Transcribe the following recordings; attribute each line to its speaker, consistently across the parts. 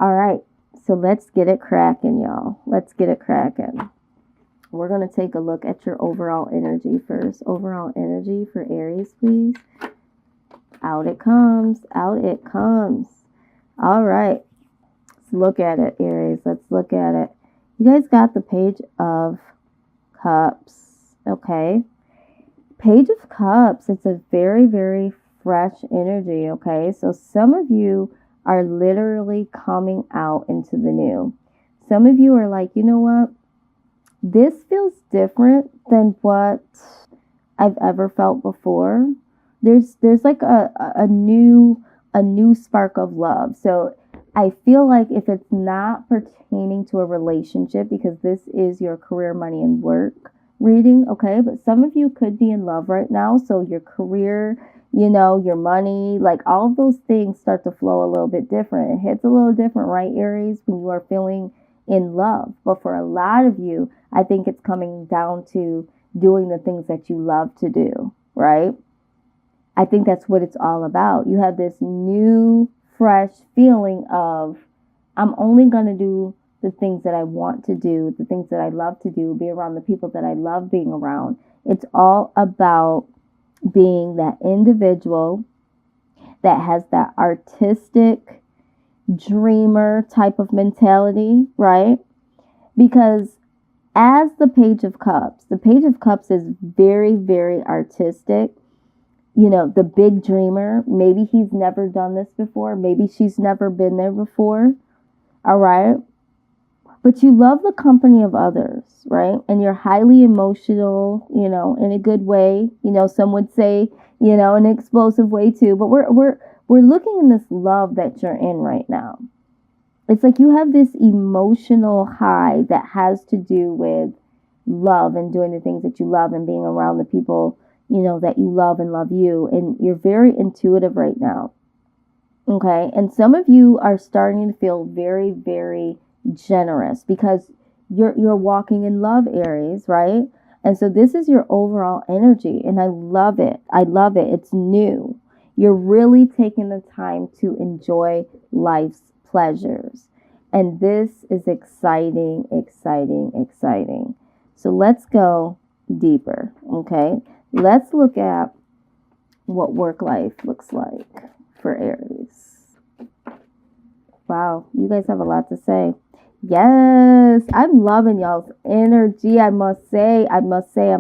Speaker 1: All right. So let's get it cracking, y'all. Let's get it cracking. We're going to take a look at your overall energy first. Overall energy for Aries, please. Out it comes. Out it comes. All right. Let's look at it, Aries. Let's look at it. You guys got the Page of Cups. Okay. Page of Cups. It's a very, very fresh energy. Okay. So some of you are literally coming out into the new. Some of you are like, you know what? This feels different than what I've ever felt before. There's like a new spark of love. So I feel like if it's not pertaining to a relationship, because this is your career, money, and work reading, okay? But some of you could be in love right now. So your career, you know, your money, like all of those things start to flow a little bit different. It hits a little different, right, Aries, when you are feeling in love. But for a lot of you, I think it's coming down to doing the things that you love to do, right? I think that's what it's all about. You have this new, fresh feeling of, I'm only going to do the things that I want to do, the things that I love to do, be around the people that I love being around. It's all about being that individual that has that artistic dreamer type of mentality, right? Because as the Page of Cups is very, very artistic. You know, the big dreamer, maybe he's never done this before. Maybe she's never been there before. All right. But you love the company of others, right? And you're highly emotional, you know, in a good way. You know, some would say, you know, an explosive way too. But we're looking in this love that you're in right now. It's like you have this emotional high that has to do with love and doing the things that you love and being around the people, you know, that you love and love you. And you're very intuitive right now. Okay. And some of you are starting to feel very, very generous because you're walking in love, Aries, right? And so this is your overall energy. And I love it. I love it. It's new. You're really taking the time to enjoy life's pleasures. And this is exciting, exciting, exciting. So let's go deeper. Okay. Let's look at what work life looks like for Aries. Wow, you guys have a lot to say. Yes, I'm loving y'all's energy. I must say, I'm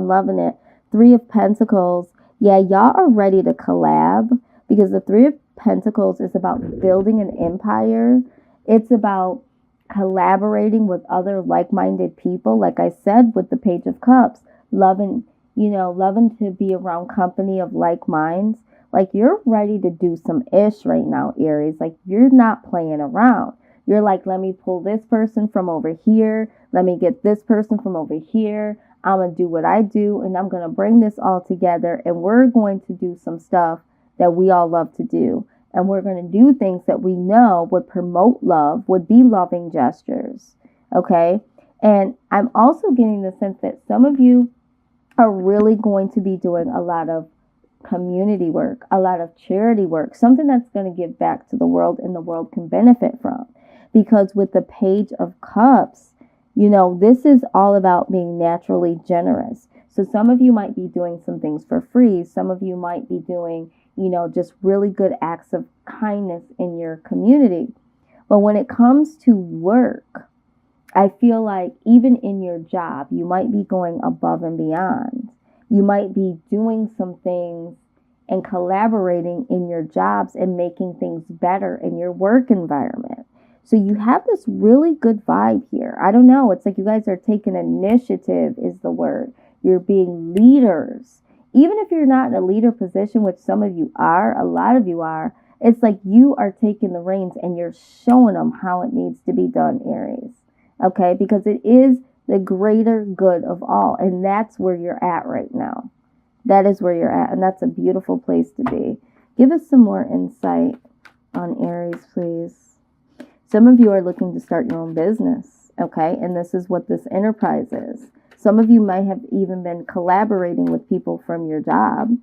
Speaker 1: loving it. 3 of Pentacles. Yeah, y'all are ready to collab because the 3 of Pentacles is about building an empire. It's about collaborating with other like-minded people. Like I said, with the Page of Cups, loving to be around company of like minds. Like you're ready to do some ish right now, Aries. Like you're not playing around. You're like, let me pull this person from over here. Let me get this person from over here. I'm going to do what I do and I'm going to bring this all together and we're going to do some stuff that we all love to do. And we're going to do things that we know would promote love, would be loving gestures. Okay. And I'm also getting the sense that some of you are really going to be doing a lot of community work, a lot of charity work, something that's going to give back to the world and the world can benefit from. Because with the Page of Cups, you know, this is all about being naturally generous. So some of you might be doing some things for free. Some of you might be doing, you know, just really good acts of kindness in your community. But when it comes to work, I feel like even in your job, you might be going above and beyond. You might be doing some things and collaborating in your jobs and making things better in your work environment. So you have this really good vibe here. I don't know. It's like you guys are taking initiative is the word. You're being leaders. Even if you're not in a leader position, which some of you are, a lot of you are, it's like you are taking the reins and you're showing them how it needs to be done, Aries. Okay, because it is the greater good of all. And that's where you're at right now. That is where you're at. And that's a beautiful place to be. Give us some more insight on Aries, please. Some of you are looking to start your own business. Okay, and this is what this enterprise is. Some of you might have even been collaborating with people from your job.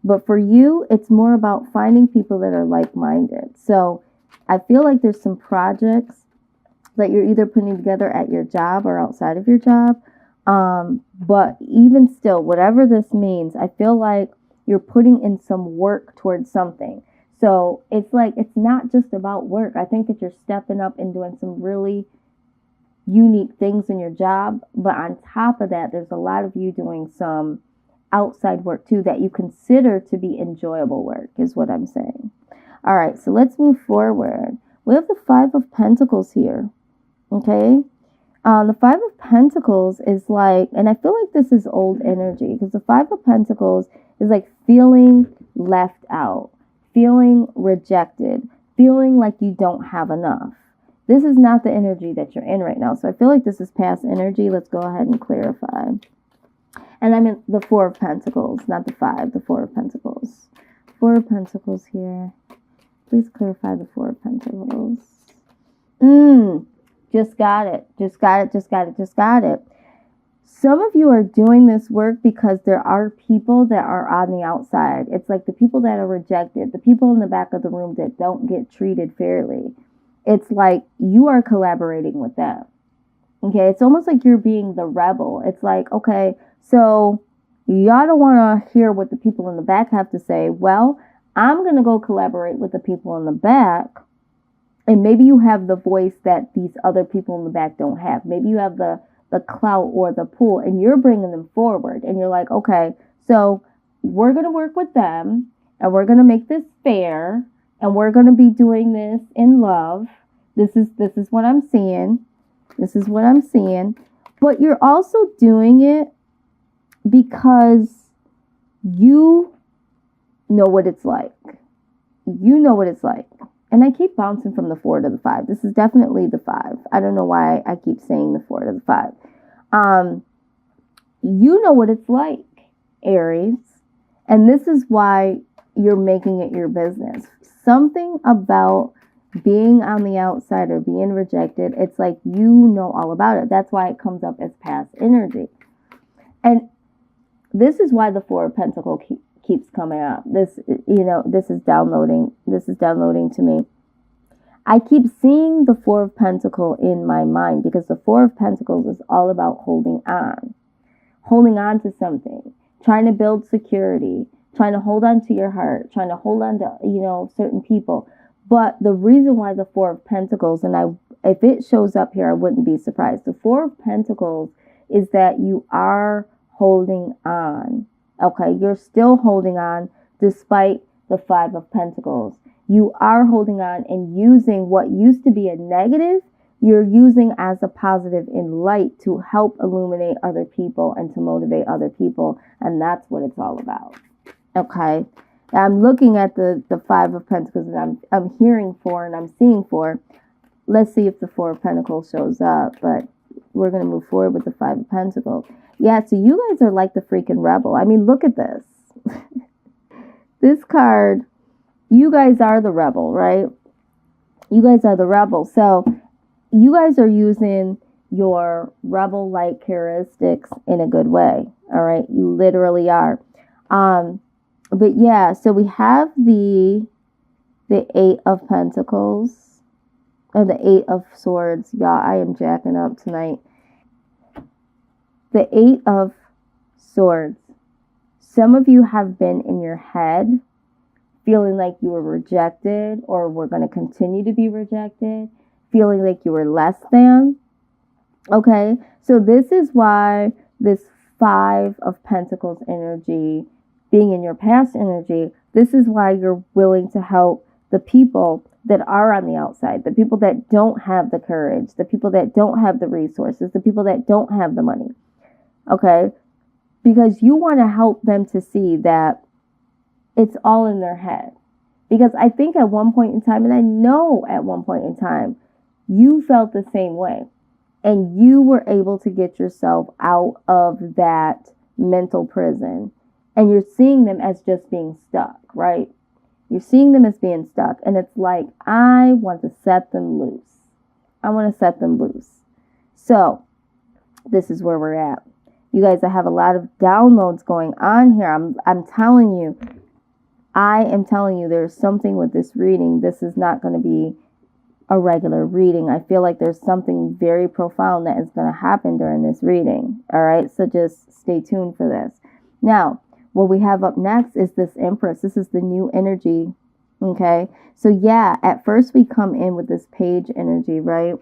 Speaker 1: But for you, it's more about finding people that are like-minded. So I feel like there's some projects that you're either putting together at your job or outside of your job. But even still, whatever this means, I feel like you're putting in some work towards something. So it's like, it's not just about work. I think that you're stepping up and doing some really unique things in your job. But on top of that, there's a lot of you doing some outside work too that you consider to be enjoyable work, is what I'm saying. All right, so let's move forward. We have the Five of Pentacles here. Okay. The Five of Pentacles is like, and I feel like this is old energy, because the Five of Pentacles is like feeling left out, feeling rejected, feeling like you don't have enough. This is not the energy that you're in right now. So I feel like this is past energy. Let's go ahead and clarify. And I'm in the Four of Pentacles, not the Five, the Four of Pentacles. Four of Pentacles here. Please clarify the Four of Pentacles. Just got it. Just got it. Just got it. Just got it. Some of you are doing this work because there are people that are on the outside. It's like the people that are rejected, the people in the back of the room that don't get treated fairly. It's like you are collaborating with them. Okay, it's almost like you're being the rebel. It's like, okay, so y'all don't want to hear what the people in the back have to say. Well, I'm going to go collaborate with the people in the back. And maybe you have the voice that these other people in the back don't have. Maybe you have the clout or the pull, and you're bringing them forward. And you're like, okay, so we're going to work with them, and we're going to make this fair, and we're going to be doing this in love. This is what I'm seeing. This is what I'm seeing. But you're also doing it because you know what it's like. You know what it's like. And I keep bouncing from the 4 to the 5. This is definitely the 5. I don't know why I keep saying the 4 to the 5. You know what it's like, Aries. And this is why you're making it your business. Something about being on the outside or being rejected, it's like you know all about it. That's why it comes up as past energy. And this is why the Four of Pentacles keeps coming up. This is downloading to me. I keep seeing the Four of Pentacles in my mind because the Four of Pentacles is all about holding on to something, trying to build security, trying to hold on to your heart, trying to hold on to, certain people. But the reason why the Four of Pentacles, and if it shows up here, I wouldn't be surprised. The Four of Pentacles is that you are holding on. Okay, you're still holding on despite the Five of Pentacles. You are holding on and using what used to be a negative, you're using as a positive in light to help illuminate other people and to motivate other people. And that's what it's all about. Okay, I'm looking at the Five of Pentacles and I'm hearing 4 and I'm seeing 4. Let's see if the Four of Pentacles shows up, but we're going to move forward with the Five of Pentacles. Yeah, so you guys are like the freaking rebel. I mean, look at this. This card, you guys are the rebel, right? You guys are the rebel. So you guys are using your rebel-like characteristics in a good way. All right, you literally are. But yeah, so we have the 8 of Pentacles, or the 8 of Swords. Yeah, I am jacking up tonight. The 8 of Swords. Some of you have been in your head feeling like you were rejected or were going to continue to be rejected, feeling like you were less than. Okay, so this is why this 5 of Pentacles energy, being in your past energy, this is why you're willing to help the people that are on the outside, the people that don't have the courage, the people that don't have the resources, the people that don't have the money. Okay, because you want to help them to see that it's all in their head. Because I think at one point in time, and I know at one point in time, you felt the same way. And you were able to get yourself out of that mental prison. And you're seeing them as just being stuck, right? You're seeing them as being stuck. And it's like, I want to set them loose. I want to set them loose. So this is where we're at. You guys, I have a lot of downloads going on here. I'm telling you, I am telling you, there's something with this reading. This is not going to be a regular reading. I feel like there's something very profound that is going to happen during this reading. All right, so just stay tuned for this. Now, what we have up next is this Empress. This is the new energy. Okay, so yeah, at first we come in with this Page energy, right?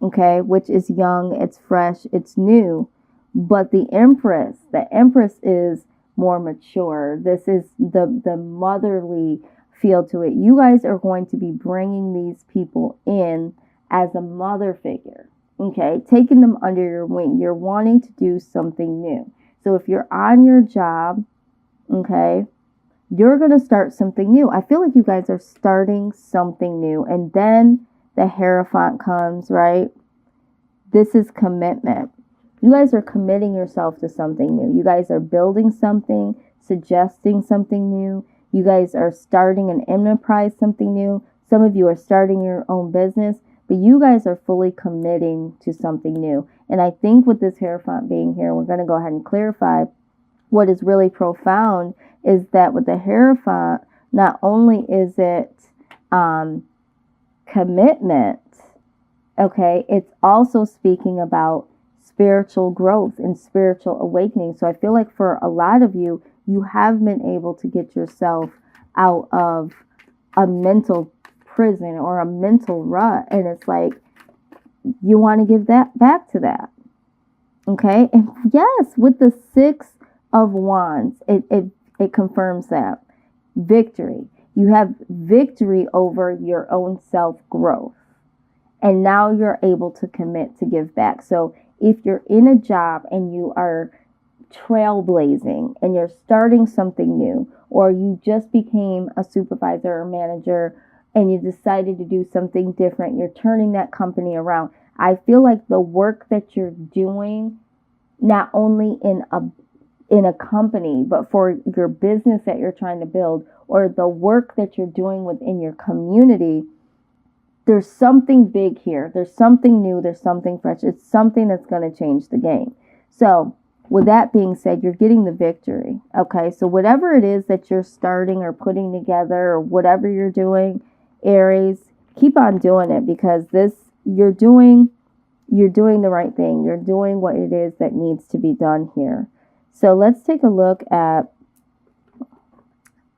Speaker 1: Okay, which is young, it's fresh, it's new. But the Empress is more mature. This is the motherly feel to it. You guys are going to be bringing these people in as a mother figure. Okay, taking them under your wing. You're wanting to do something new. So if you're on your job, okay, you're going to start something new. I feel like you guys are starting something new. And then the Hierophant comes, right? This is commitment. You guys are committing yourself to something new. You guys are building something, suggesting something new. You guys are starting an enterprise, something new. Some of you are starting your own business, but you guys are fully committing to something new. And I think with this Hierophant being here, we're going to go ahead and clarify what is really profound is that with the Hierophant, not only is it commitment, okay, it's also speaking about spiritual growth and spiritual awakening. So I feel like for a lot of you, you have been able to get yourself out of a mental prison or a mental rut. And it's like, you want to give that back to that. Okay. And yes, with the Six of Wands, it confirms that. Victory. You have victory over your own self-growth. And now you're able to commit to give back. So if you're in a job and you are trailblazing and you're starting something new, or you just became a supervisor or manager and you decided to do something different, you're turning that company around. I feel like the work that you're doing, not only in a company, but for your business that you're trying to build, or the work that you're doing within your community, there's something big here. There's something new. There's something fresh. It's something that's going to change the game. So with that being said, you're getting the victory. Okay. So whatever it is that you're starting or putting together or whatever you're doing, Aries, keep on doing it, because you're doing the right thing. You're doing what it is that needs to be done here. So let's take a look at,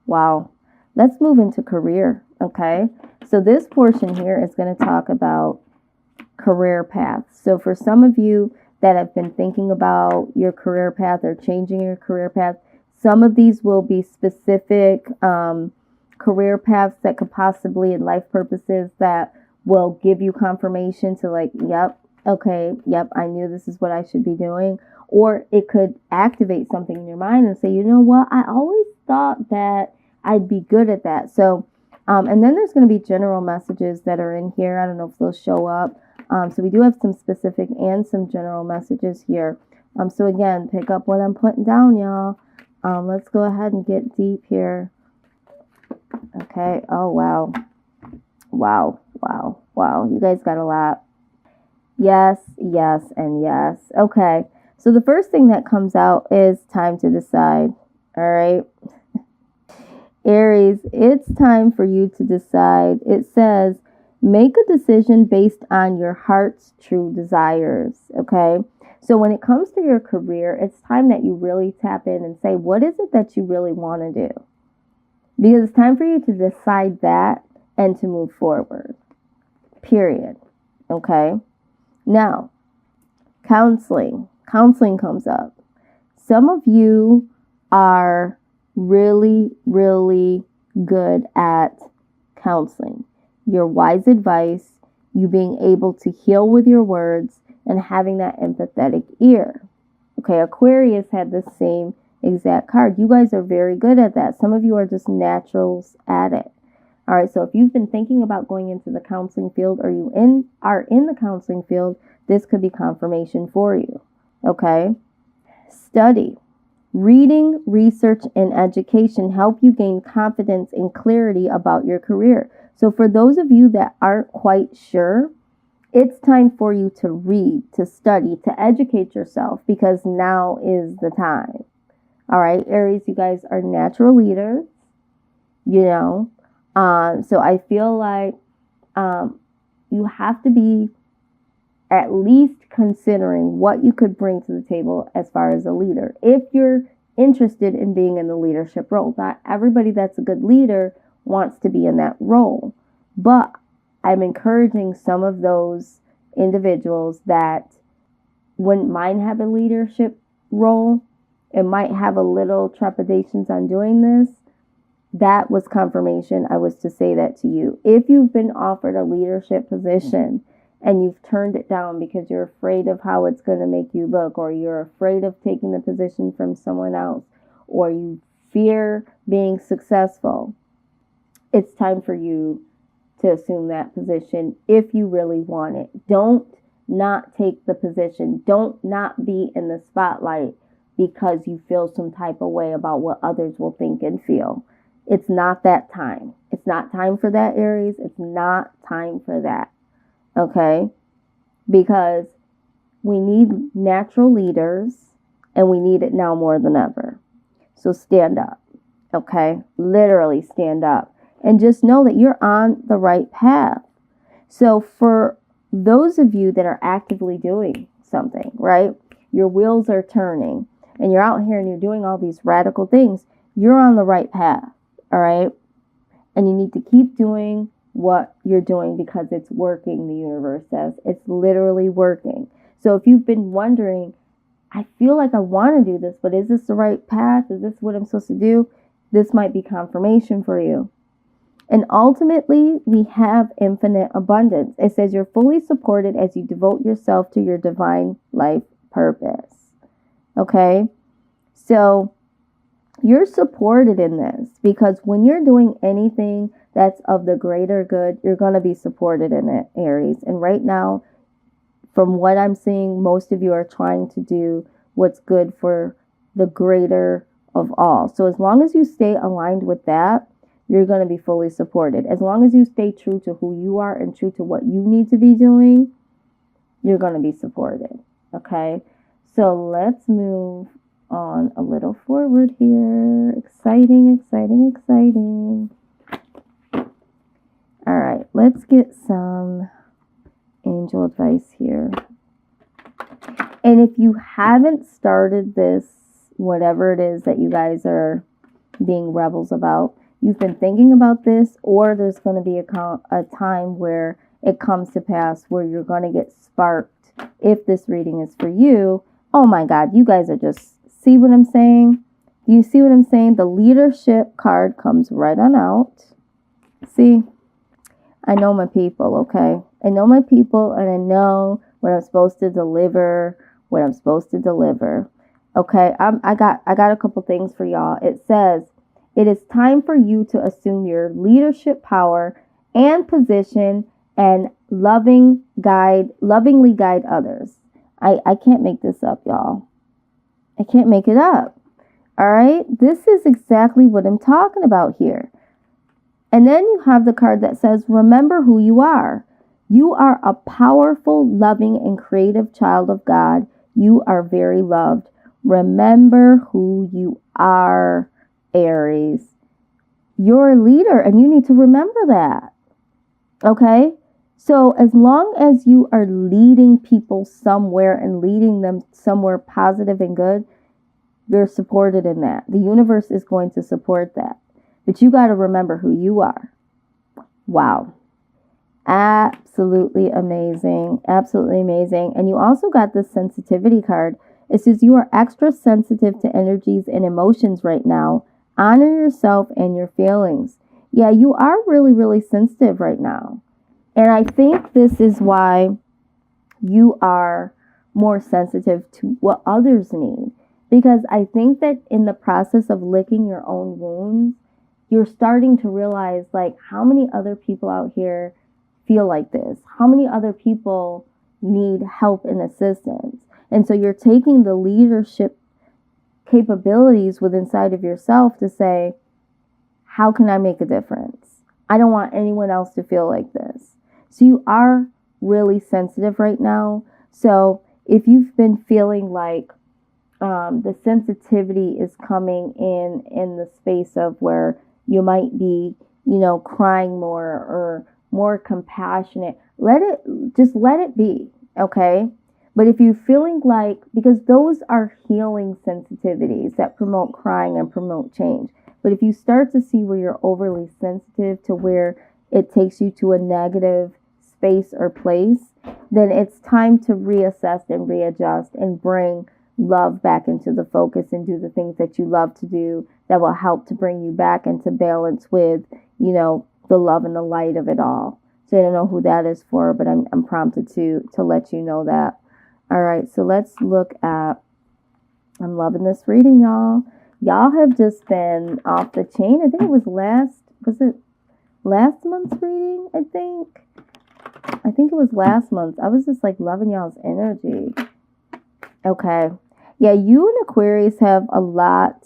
Speaker 1: wow, let's move into career. Okay. So this portion here is going to talk about career paths. So for some of you that have been thinking about your career path or changing your career path, some of these will be specific career paths that could possibly, in life purposes, that will give you confirmation to like, yep, okay, yep, I knew this is what I should be doing. Or it could activate something in your mind and say, you know what, I always thought that I'd be good at that. So and then there's going to be general messages that are in here. I don't know if they'll show up. So we do have some specific and some general messages here. So again, pick up what I'm putting down, y'all. Let's go ahead and get deep here. Okay. Oh, wow. Wow. Wow. Wow. You guys got a lot. Yes, yes, and yes. Okay. So the first thing that comes out is time to decide. All right. Aries, it's time for you to decide. It says, make a decision based on your heart's true desires. Okay. So when it comes to your career, it's time that you really tap in and say, what is it that you really want to do? Because it's time for you to decide that and to move forward. Period. Okay. Now, counseling. Counseling comes up. Some of you are really, really good at counseling. Your wise advice, you being able to heal with your words, and having that empathetic ear. Okay, Aquarius had the same exact card. You guys are very good at that. Some of you are just naturals at it. All right, so if you've been thinking about going into the counseling field, or you are in the counseling field, this could be confirmation for you. Okay, study. Reading, research, and education help you gain confidence and clarity about your career. So for those of you that aren't quite sure, it's time for you to read, to study, to educate yourself, because now is the time. All right, Aries, you guys are natural leaders, you know. So I feel like you have to be at least considering what you could bring to the table as far as a leader. If you're interested in being in the leadership role, not everybody that's a good leader wants to be in that role, but I'm encouraging some of those individuals that wouldn't mind have a leadership role and might have a little trepidations on doing this. That was confirmation. I was to say that to you. If you've been offered a leadership position and you've turned it down because you're afraid of how it's going to make you look, or you're afraid of taking the position from someone else, or you fear being successful, it's time for you to assume that position if you really want it. Don't not take the position. Don't not be in the spotlight because you feel some type of way about what others will think and feel. It's not that time. It's not time for that, Aries. It's not time for that. Okay? Because we need natural leaders, and we need it now more than ever. So stand up. Okay? Literally stand up. And just know that you're on the right path. So for those of you that are actively doing something, right? Your wheels are turning and you're out here and you're doing all these radical things. You're on the right path. All right. And you need to keep doing what you're doing because it's working, the universe says. It's literally working. So if you've been wondering, I feel like I want to do this, but is this the right path? Is this what I'm supposed to do? This might be confirmation for you. And ultimately, we have infinite abundance. It says you're fully supported as you devote yourself to your divine life purpose. Okay? So you're supported in this because when you're doing anything that's of the greater good, you're going to be supported in it, Aries. And right now, from what I'm seeing, most of you are trying to do what's good for the greater of all. So as long as you stay aligned with that, you're going to be fully supported. As long as you stay true to who you are and true to what you need to be doing, you're going to be supported. Okay? So let's move on a little forward here. Exciting, exciting, exciting. All right, let's get some angel advice here. And if you haven't started this, whatever it is that you guys are being rebels about, you've been thinking about this, or there's going to be a time where it comes to pass where you're going to get sparked. If this reading is for you, oh my God, you guys are just, see what I'm saying? Do you see what I'm saying? The leadership card comes right on out. See, I know my people, okay? I know my people, and I know what I'm supposed to deliver, what I'm supposed to deliver. Okay, I got a couple things for y'all. It says, it is time for you to assume your leadership power and position and lovingly guide others. I can't make this up, y'all. I can't make it up. All right? This is exactly what I'm talking about here. And then you have the card that says, remember who you are. You are a powerful, loving, and creative child of God. You are very loved. Remember who you are, Aries. You're a leader, and you need to remember that. Okay? So as long as you are leading people somewhere and leading them somewhere positive and good, you're supported in that. The universe is going to support that. But you got to remember who you are. Wow. Absolutely amazing. Absolutely amazing. And you also got this sensitivity card. It says you are extra sensitive to energies and emotions right now. Honor yourself and your feelings. Yeah, you are really, really sensitive right now. And I think this is why you are more sensitive to what others need. Because I think that in the process of licking your own wounds, you're starting to realize, like, how many other people out here feel like this? How many other people need help and assistance? And so you're taking the leadership capabilities within inside of yourself to say, how can I make a difference? I don't want anyone else to feel like this. So you are really sensitive right now. So if you've been feeling like the sensitivity is coming in the space of where you might be, crying more or more compassionate, just let it be, okay? But if you're feeling like, because those are healing sensitivities that promote crying and promote change. But if you start to see where you're overly sensitive to where it takes you to a negative space or place, then it's time to reassess and readjust and bring love back into the focus and do the things that you love to do that will help to bring you back into balance with, you know, the love and the light of it all. So I don't know who that is for, but I'm prompted to let you know that. All right, so let's look at, I'm loving this reading, y'all. Y'all have just been off the chain. I think it was last month's reading, I think it was last month. I was just like loving y'all's energy. Okay. Yeah, you and Aquarius have a lot.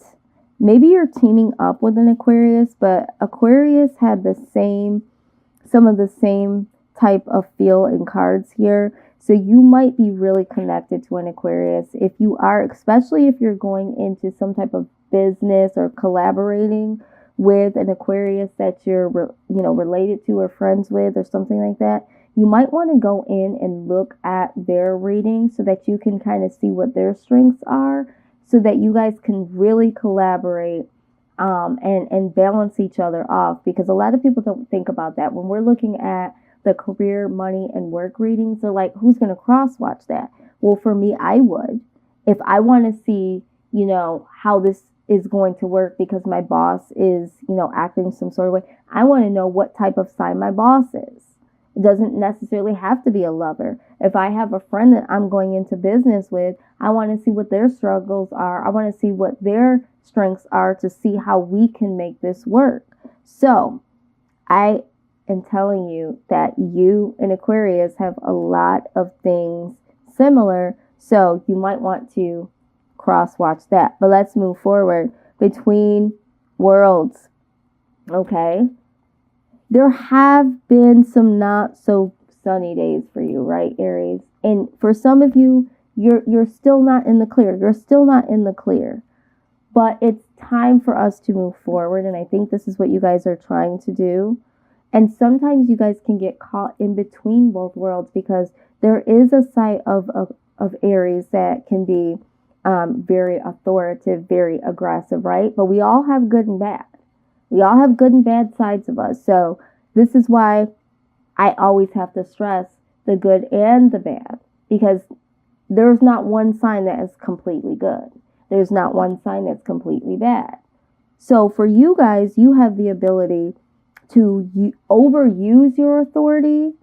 Speaker 1: Maybe you're teaming up with an Aquarius, but Aquarius had some of the same type of feel in cards here. So you might be really connected to an Aquarius. If you are, especially if you're going into some type of business or collaborating with an Aquarius that you're, related to or friends with or something like that, you might want to go in and look at their reading so that you can kind of see what their strengths are, so that you guys can really collaborate and balance each other off. Because a lot of people don't think about that. When we're looking at the career, money, and work readings, they're like, who's going to cross-watch that? Well, for me, I would. If I want to see, how this is going to work because my boss is, acting some sort of way, I want to know what type of sign my boss is. It doesn't necessarily have to be a lover. If I have a friend that I'm going into business with, I want to see what their struggles are. I want to see what their strengths are to see how we can make this work. So I am telling you that you and Aquarius have a lot of things similar. So you might want to cross-watch that. But let's move forward. Between worlds. Okay. There have been some not so sunny days for you, right, Aries? And for some of you, you're still not in the clear. You're still not in the clear. But it's time for us to move forward. And I think this is what you guys are trying to do. And sometimes you guys can get caught in between both worlds, because there is a side of Aries that can be very authoritative, very aggressive, right? But we all have good and bad. We all have good and bad sides of us. So this is why I always have to stress the good and the bad, because there's not one sign that is completely good. There's not one sign that's completely bad. So for you guys, you have the ability to overuse your authority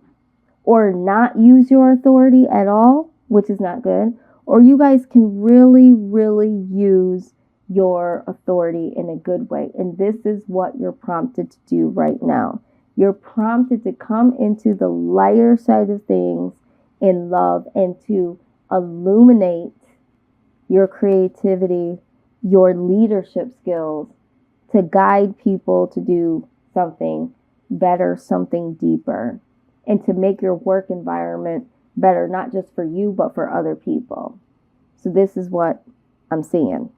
Speaker 1: or not use your authority at all, which is not good. Or you guys can really, really use your authority in a good way. And this is what you're prompted to do right now. You're prompted to come into the lighter side of things in love and to illuminate your creativity, your leadership skills, to guide people to do something better, something deeper, and to make your work environment better, not just for you, but for other people. So this is what I'm seeing.